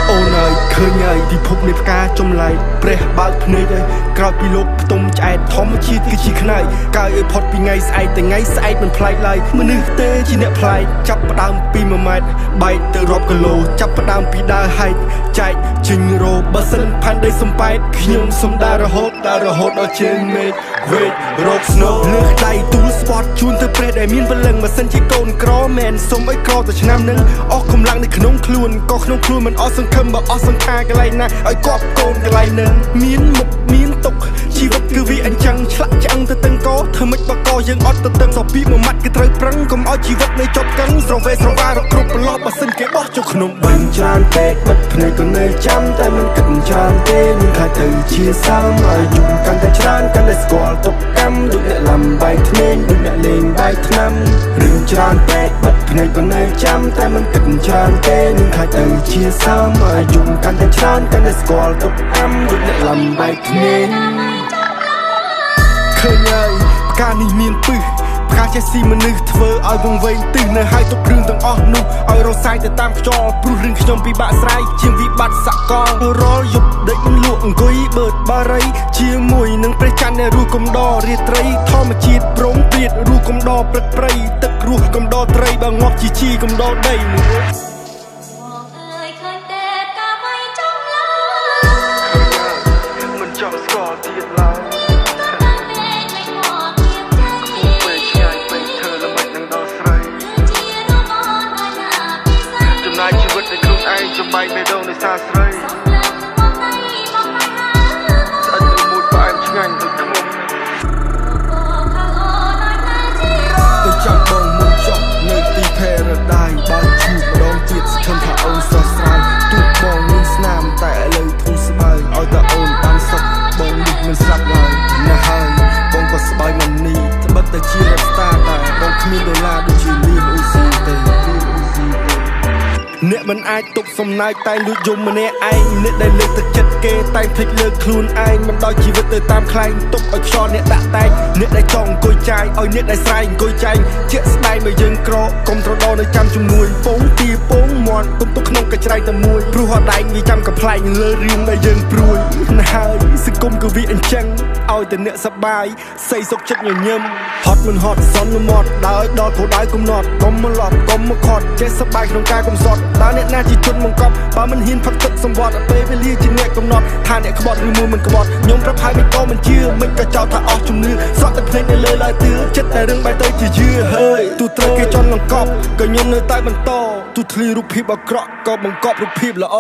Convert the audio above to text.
អូនអើយឃើញហើយពិភពនៃផ្កាចំឡាយព្រះបើកភ្នែកហើយក្រោយពីលោកផ្ទុំឆ្អែតធម្មជាតិគឺជាខ្នើយកើយឲ្យផុតពីថ្ងៃស្អែកតែថ្ងៃស្អែកមិនប្លែកឡើយមនុស្សទេជាអ្នកប្លែកចាប់ផ្ដើមពី1ម៉ែត្របែកទៅរាប់គីឡូចាប់ផ្ដើមពីដើរហែកចែកជិញរោបើសិនផាន់ដីសំបែតខ្ញុំសំដារហូតដល់ជើងមេឃវេករកស្នូលើកដៃទូលស្ពតជូនទៅព្រះដែលមានពលឹងបើសិនជាកូនក្រមែនសុំឲ្យក្រទៅឆ្នាំនឹងអស់កម្លាំងនៅក្នុងខ្លួនក៏ក្នុងខ្លួនមិនអស់សង្ឃឹមបើអស់សង្ខារកន្លែងណាឲ្យគប់កូនកន្លែងនឹងមានមុខមានទុកជីវិតគឺវាអញ្ចឹងឆ្លាក់ឆ្អឹងទៅតឹងកធ្វើម៉េចបើកយើងអត់ទៅតឹងសពីមួយម៉ាត់គឺត្រូវប្រឹងកុំឲ្យជីវិតនៅចប់កឹងស្រវេស្រវារកគ្រប់ប្រឡប់បើសិនគេបោះចូលក្នុងបឹងច្រើនពេកបិទភ្នែកក៏នៅចាំតែមិនគិតច្រើនទេមានខ្លាចទៅជាសាមឲ្យយំកាន់តែច្រើនកាន់តែស្គាល់ទុកកម្មដូចអ្នកលំបាយធ្នេញដូចអ្នកលេងបាយថ្នាំរឿងច្រើនពេកបិទភ្នែកក៏នៅចាំតែមិនគិតច្រើនទេមានខ្លាចទៅជាសាមឲ្យយំកាន់តែច្រើនកាន់តែស្គាល់ទុកកម្មដូចអ្នកលំបាយធ្នេញឃើញហើយផ្កានេះមានពឹសផ្កាចេះស៊ីមនុស្សធ្វើឲ្យវង្វេងទិសនៅហើយទុកគ្រឿងទាំងអស់នោះឲ្យរសាយទៅតាមខ្យល់ព្រោះរឿងខ្ញុំពិបាកស្រាយជាងវិបត្តិសកលរាល់យប់ដេកលក់អង្គុយបឺតបារីជាមួយនឹងព្រះច័ន្ទនៃរស់កំដររាត្រីធម្មជាតិព្រមព្រៀតរស់កំដរព្រឹកព្រៃទឹករស់កំដរត្រីបើងាប់ជាជីកំដរដីមិនចង់ស្គាល់ទៀតឡើយជីវិតនៃខ្លួនឯងចំបែកបេះដូងនៃសាស្រីស្អិតនៅមួយផ្អែមឆ្ងាញ់ដូចខ្មុំទៅចាំបងមួយចុះនៅទី Paradise បើជួបម្ដងទៀតសង្ឃឹមថាអូនស្រស់ស្រាយទូកបងមានស្នាមតែឥឡូវធូរស្បើយឲ្យតែអូនបានសុខបងនេះមិនស្លាប់ឡើយណាស់ហើយបងក៏ស្បើយមិននេះត្បិតតែជា Rapstar តែបងគ្មានដុល្លារដូចជាលីនអ៊ូស៊ីទេអ្នកមិនអាចទប់សំណាយតែលួចយំម្នាក់ឯងអ្នកដែលលើកទឹកចិត្តគេតែភ្លេចលើកខ្លួនឯងមិនដោយជីវិតទៅតាមខ្លែងទុកឲ្យខ្យល់អ្នកដាក់តែងអ្នកដែលចង់អង្គុយចាយឲ្យអ្នកដែលស្រែកអង្គុយចាញ់ជាក់ស្ដែងបើយើងក្រកុំត្រដោនៅចាំជំនួយពងទីពងមាត់ទុំទុកក្នុងកញ្ច្រៃតែមួយព្រោះហត់ដែងវាចាំកំ ប្លែកលើរឿងដែលយើងព្រួយណាស់ហើយសង្គមគឺវាអញ្ចឹងឲ្យតែអ្នកសប្បាយសេសុខចិត្តញញឹមហត់មិនហត់សន្មត់ដើរដល់គោលដៅកំណត់កុំមកឡប់កុំមកខត់ចេះសប្បាយក្នុងការកំសត់តើអ្នកណាជាជនបង្កប់បើមិនហ៊ានផឹកទឹកសម្បត្តិពេលវេលាជាអ្នកកំណត់ថាអ្នកក្បត់ឬមួយមិនក្បត់ខ្ញុំប្រាប់ហើយមិនក៏មិនជឿមិនក៏ចោទថាអស់ជំនឿសក់តែភ្លេចនៅលើឡើយទឿចិត្តតែរឿងបែបទៅជាយឺហើយទូត្រូវគេចន់បង្កប់ក៏ខ្ញុំនៅតែបន្តទូធ្លីរូបភាពអាក្រក់ក៏បង្កប់រូបភាពល្អ